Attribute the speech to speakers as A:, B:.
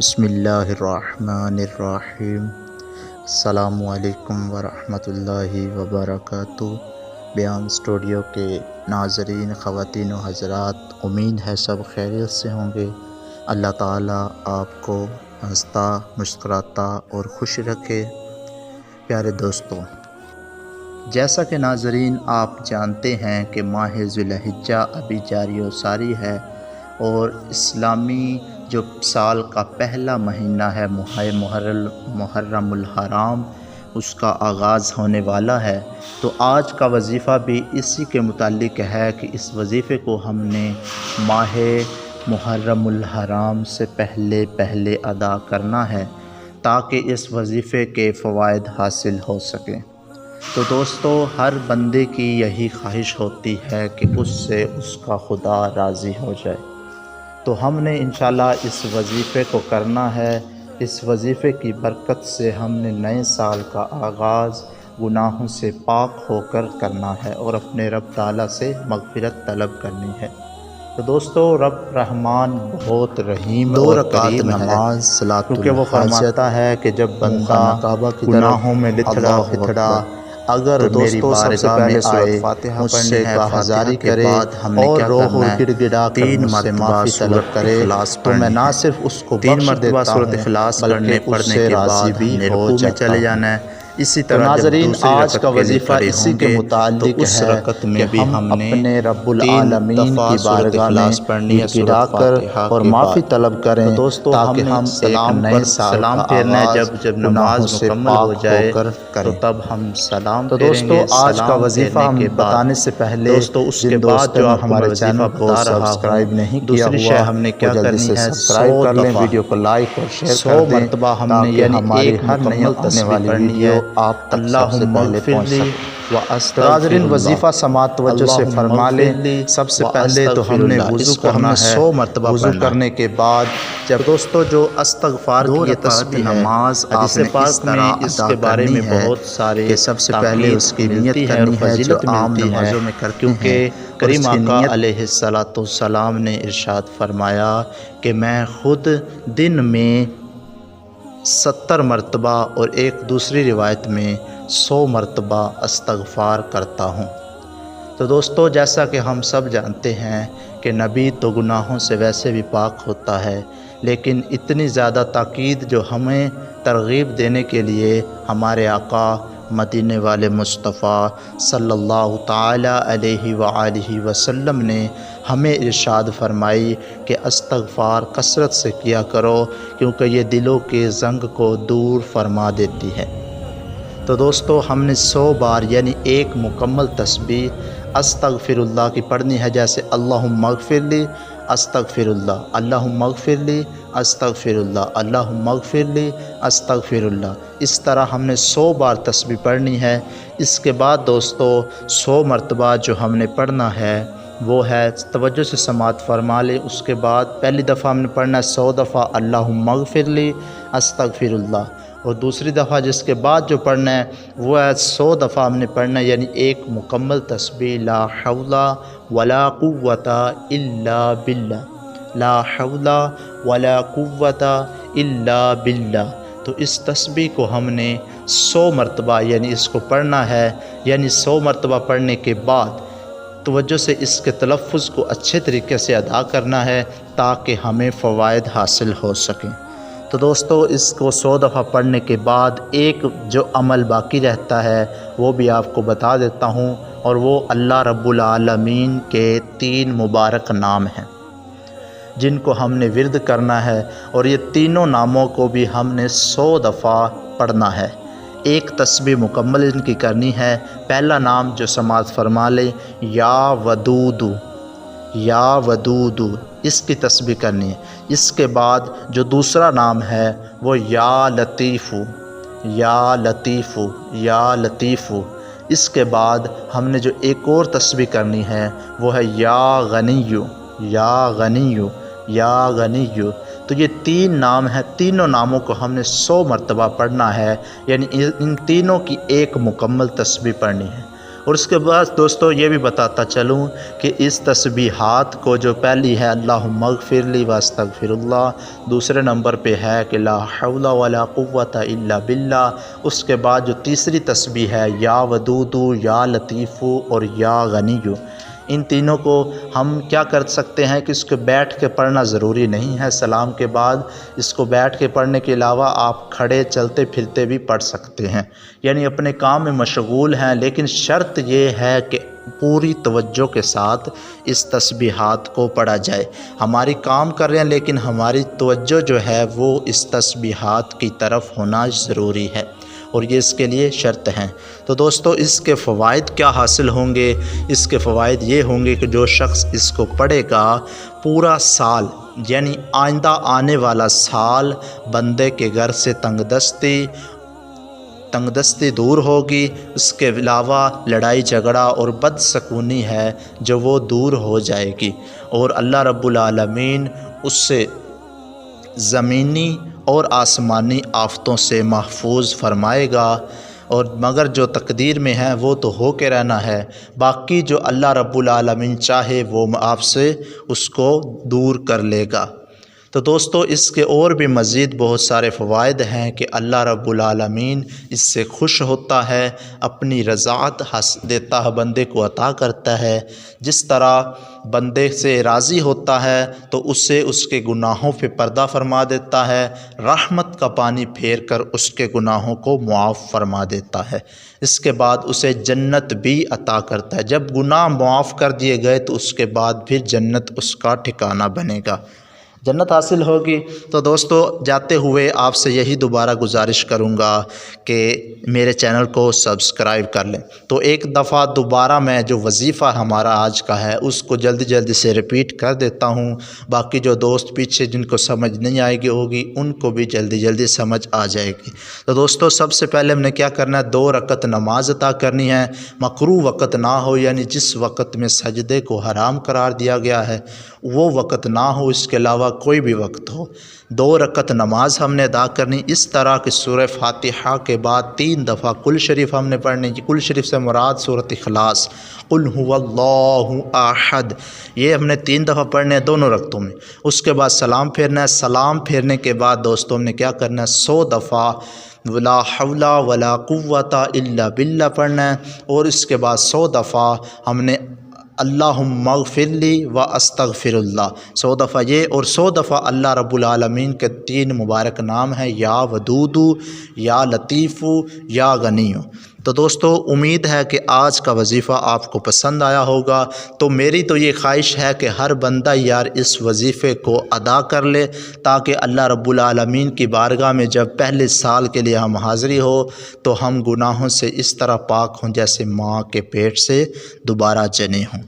A: بسم اللہ الرحمن الرحیم۔ السلام علیکم ورحمۃ اللہ وبرکاتہ۔ بیان اسٹوڈیو کے ناظرین، خواتین و حضرات، امید ہے سب خیریت سے ہوں گے۔ اللہ تعالیٰ آپ کو ہنستا، مسکراتا اور خوش رکھے۔ پیارے دوستو، جیسا کہ ناظرین آپ جانتے ہیں کہ ماہ ذی الحجہ ابھی جاری و ساری ہے، اور اسلامی جو سال کا پہلا مہینہ ہے محرم الحرام، اس کا آغاز ہونے والا ہے۔ تو آج کا وظیفہ بھی اسی کے متعلق ہے کہ اس وظیفے کو ہم نے ماہ محرم الحرام سے پہلے ادا کرنا ہے، تاکہ اس وظیفے کے فوائد حاصل ہو سکیں۔ تو دوستو، ہر بندے کی یہی خواہش ہوتی ہے کہ اس سے اس کا خدا راضی ہو جائے۔ تو ہم نے انشاءاللہ اس وظیفے کو کرنا ہے۔ اس وظیفے کی برکت سے ہم نے نئے سال کا آغاز گناہوں سے پاک ہو کر کرنا ہے اور اپنے رب تعالیٰ سے مغفرت طلب کرنی ہے۔ تو دوستو، رب رحمان بہت رحیم اور کریم ہے، کیونکہ وہ فرماتا ہے کہ جب بندہ گناہوں میں لتھڑا پھتڑا اگر میری بارگاہ میں آئے، مجھ سے گاہزاری کرے اور روح گڑ گڑا کر مجھ سے معافی طلب کرے، تو میں نہ صرف اس کو بخش دیتا ہوں بلکہ اس سے راضی بھی ہو جاتا ہوں۔ اسی طرح ناظرین، آج کا وظیفہ اسی کے متعلق ہے کہ ہم اپنے رب العالمین کی بارگاہ میں گڑ گڑا کر اور معافی طلب کریں، تاکہ ہم ایک نئے سال کا آغاز گناہوں سے پاک ہو کر کریں۔ تو تب ہم سلام تو دوستو، آج کا وظیفہ ہم بتانے سے پہلے جن دوستوں نے ہمارے چینل کو سبسکرائب نہیں کیا ہوا، وہ جلدی سے سبسکرائب کر لیں، ویڈیو کو لائک اور شیئر کر دیں، تاکہ ہماری ہر نئی آنے والی ویڈیو آپ تک سب سے پہلے پہنچ سکے۔ تو ناظرین، وظیفہ سماعت توجہ سے فرما لیں۔ سب سے پہلے تو ہم نے وضو کرنا ہے۔ وضو کرنے کے بعد جب دوستو جو استغفار کی یہ تسبیح ہے، حدیث پاک میں اس کے بارے میں بہت سارے کہ سب سے پہلے اس کی نیت کرنی ہے جو عام نمازوں میں کرتے ہیں، کیونکہ کریم آقا علیہ السلام نے ارشاد فرمایا کہ میں خود دن میں 70 مرتبہ اور ایک دوسری روایت میں 100 مرتبہ استغفار کرتا ہوں۔ تو دوستو، جیسا کہ ہم سب جانتے ہیں کہ نبی تو گناہوں سے ویسے بھی پاک ہوتا ہے، لیکن اتنی زیادہ تاکید جو ہمیں ترغیب دینے کے لیے ہمارے آقا مدینے والے مصطفیٰ صلی اللہ تعالیٰ علیہ وآلہ وسلم نے ہمیں ارشاد فرمائی کہ استغفار کثرت سے کیا کرو، کیونکہ یہ دلوں کے زنگ کو دور فرما دیتی ہے۔ تو دوستو، ہم نے 100 بار یعنی ایک مکمل تسبیح استغفر اللہ کی پڑھنی ہے، جیسے اللہم اغفر لی استغفر اللہ، اللہم اغفر لی استغفر اللہ، اللہم اغفر لی استغفر اللہ۔ اس طرح ہم نے 100 بار تسبیح پڑھنی ہے۔ اس کے بعد دوستو 100 مرتبہ جو ہم نے پڑھنا ہے وہ ہے، توجہ سے سماعت فرما لیں۔ اس کے بعد پہلی دفعہ ہم نے پڑھنا ہے 100 دفعہ اللہم اغفر لی استغفر اللہ، اور دوسری دفعہ جس کے بعد جو پڑھنا ہے وہ ہے 100 دفعہ ہم نے پڑھنا ہے، یعنی ایک مکمل تسبیح لا حول ولا قوت الا باللہ، لا حول ولا قوت الا باللہ۔ تو اس تسبیح کو ہم نے 100 مرتبہ یعنی اس کو پڑھنا ہے، یعنی 100 مرتبہ پڑھنے کے بعد توجہ سے اس کے تلفظ کو اچھے طریقے سے ادا کرنا ہے، تاکہ ہمیں فوائد حاصل ہو سکیں۔ تو دوستو، اس کو 100 دفعہ پڑھنے کے بعد ایک جو عمل باقی رہتا ہے وہ بھی آپ کو بتا دیتا ہوں، اور وہ اللہ رب العالمین کے 3 مبارک نام ہیں جن کو ہم نے ورد کرنا ہے، اور یہ تینوں ناموں کو بھی ہم نے 100 دفعہ پڑھنا ہے۔ ایک تسبیح مکمل ان کی کرنی ہے۔ پہلا نام جو سماعت فرما لیں، یا ودود، یا ودود، اس کی تسبیح کرنی ہے۔ اس کے بعد جو دوسرا نام ہے وہ یا لطیف، یا لطیف، یا لطیف۔ اس کے بعد ہم نے جو ایک اور تسبیح کرنی ہے وہ ہے یا غنی، یا غنی، یا غنی۔ تو یہ 3 نام ہیں، تینوں ناموں کو ہم نے 100 مرتبہ پڑھنا ہے، یعنی ان تینوں کی ایک مکمل تسبیح پڑھنی ہے۔ اور اس کے بعد دوستو یہ بھی بتاتا چلوں کہ اس تسبیحات کو جو پہلی ہے اللہم اغفر لی واستغفر اللہ، دوسرے نمبر پہ ہے کہ لا حول ولا قوت الا باللہ، اس کے بعد جو تیسری تسبیح ہے یا ودودو، یا لطیفو اور یا غنیو، ان تینوں کو ہم کیا کر سکتے ہیں کہ اس کو بیٹھ کے پڑھنا ضروری نہیں ہے سلام کے بعد، اس کو بیٹھ کے پڑھنے کے علاوہ آپ کھڑے چلتے پھرتے بھی پڑھ سکتے ہیں، یعنی اپنے کام میں مشغول ہیں، لیکن شرط یہ ہے کہ پوری توجہ کے ساتھ اس تسبیحات کو پڑھا جائے۔ ہماری کام کر رہے ہیں لیکن ہماری توجہ جو ہے وہ اس تسبیحات کی طرف ہونا ضروری ہے، اور یہ اس کے لیے شرط ہیں۔ تو دوستو اس کے فوائد کیا حاصل ہوں گے؟ اس کے فوائد یہ ہوں گے کہ جو شخص اس کو پڑھے گا پورا سال، یعنی آئندہ آنے والا سال، بندے کے گھر سے تنگ دستی دور ہوگی، اس کے علاوہ لڑائی جھگڑا اور بدسکونی ہے جو وہ دور ہو جائے گی، اور اللہ رب العالمین اس سے زمینی اور آسمانی آفتوں سے محفوظ فرمائے گا، اور مگر جو تقدیر میں ہے وہ تو ہو کے رہنا ہے، باقی جو اللہ رب العالمین چاہے وہ آپ سے اس کو دور کر لے گا۔ تو دوستو اس کے اور بھی مزید بہت سارے فوائد ہیں کہ اللہ رب العالمین اس سے خوش ہوتا ہے، اپنی رضاعت دیتا ہے، بندے کو عطا کرتا ہے، جس طرح بندے سے راضی ہوتا ہے تو اس سے اس کے گناہوں پہ پردہ فرما دیتا ہے، رحمت کا پانی پھیر کر اس کے گناہوں کو معاف فرما دیتا ہے، اس کے بعد اسے جنت بھی عطا کرتا ہے۔ جب گناہ معاف کر دیے گئے تو اس کے بعد پھر جنت اس کا ٹھکانہ بنے گا، جنت حاصل ہوگی۔ تو دوستو جاتے ہوئے آپ سے یہی دوبارہ گزارش کروں گا کہ میرے چینل کو سبسکرائب کر لیں۔ تو ایک دفعہ دوبارہ میں جو وظیفہ ہمارا آج کا ہے اس کو جلدی سے ریپیٹ کر دیتا ہوں، باقی جو دوست پیچھے جن کو سمجھ نہیں آئے گی ہوگی ان کو بھی جلدی سمجھ آ جائے گی۔ تو دوستو سب سے پہلے ہم نے کیا کرنا ہے، 2 رکعت نماز عطا کرنی ہے، مکروہ وقت نہ ہو، یعنی جس وقت میں سجدے کو حرام قرار دیا گیا ہے وہ وقت نہ ہو، اس کے علاوہ کوئی بھی وقت ہو۔ 2 رکعت نماز ہم نے ادا کرنی، اس طرح کہ سورہ فاتحہ کے بعد 3 دفعہ کل شریف ہم نے پڑھنی۔ کل شریف سے مراد سورۃ اخلاص، قل هو اللہ احد، یہ ہم نے 3 دفعہ پڑھنے ہیں دونوں رکعتوں میں۔ اس کے بعد سلام پھیرنا ہے، سلام پھیرنے کے بعد دوستوں ہم نے کیا کرنا ہے، 100 دفعہ لا حول ولا قوت الا باللہ پڑھنا ہے، اور اس کے بعد 100 دفعہ ہم نے اللہم اغفر لی و استغفر اللہ، 100 دفعہ یہ، اور 100 دفعہ اللہ رب العالمین کے 3 مبارک نام ہیں، یا ودودو، یا لطیفو، یا غنیو۔ تو دوستو امید ہے کہ آج کا وظیفہ آپ کو پسند آیا ہوگا، تو میری تو یہ خواہش ہے کہ ہر بندہ یار اس وظیفے کو ادا کر لے، تاکہ اللہ رب العالمین کی بارگاہ میں جب پہلے سال کے لیے ہم حاضری ہو تو ہم گناہوں سے اس طرح پاک ہوں جیسے ماں کے پیٹ سے دوبارہ جنے ہوں۔